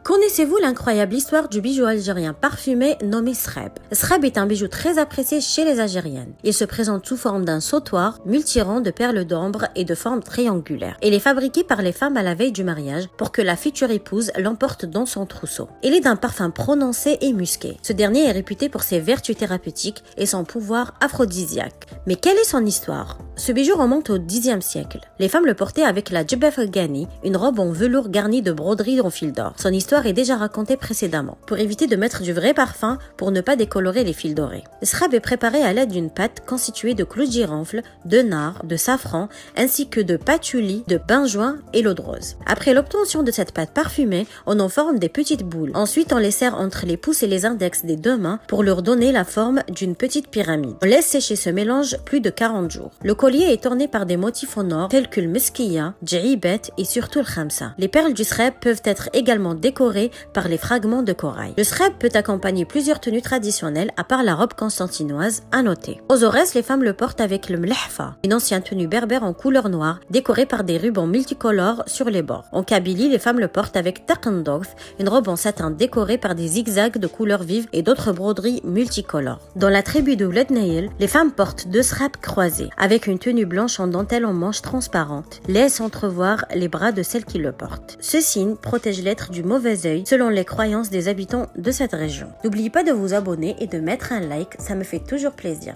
Connaissez-vous l'incroyable histoire du bijou algérien parfumé nommé Sreb? Sreb est un bijou très apprécié chez les Algériennes. Il se présente sous forme d'un sautoir multirang de perles d'ambre et de forme triangulaire. Il est fabriqué par les femmes à la veille du mariage pour que la future épouse l'emporte dans son trousseau. Il est d'un parfum prononcé et musqué. Ce dernier est réputé pour ses vertus thérapeutiques et son pouvoir aphrodisiaque. Mais quelle est son histoire? Ce bijou remonte au Xe siècle. Les femmes le portaient avec la djebba afghani, une robe en velours garnie de broderies en fil d'or. Son histoire est déjà racontée précédemment, pour éviter de mettre du vrai parfum pour ne pas décolorer les fils dorés. Le srab est préparé à l'aide d'une pâte constituée de clous de girofle, de nard, de safran, ainsi que de patchouli, de benjoin et l'eau de rose. Après l'obtention de cette pâte parfumée, on en forme des petites boules. Ensuite, on les serre entre les pouces et les index des deux mains pour leur donner la forme d'une petite pyramide. On laisse sécher ce mélange plus de 40 jours. Le collier est orné par des motifs en or tels que le meskia, djibet et surtout le khamsa. Les perles du sreb peuvent être également décorées par les fragments de corail. Le sreb peut accompagner plusieurs tenues traditionnelles à part la robe constantinoise à noter. Aux Aurès, les femmes le portent avec le mlahfa, une ancienne tenue berbère en couleur noire décorée par des rubans multicolores sur les bords. En Kabylie, les femmes le portent avec taqendorf, une robe en satin décorée par des zigzags de couleurs vives et d'autres broderies multicolores. Dans la tribu de Ouled Naïl, les femmes portent deux srebs croisés avec une tenue blanche en dentelle en manches transparentes, laisse entrevoir les bras de celle qui le porte. Ce signe protège l'être du mauvais œil selon les croyances des habitants de cette région. N'oubliez pas de vous abonner et de mettre un like, ça me fait toujours plaisir.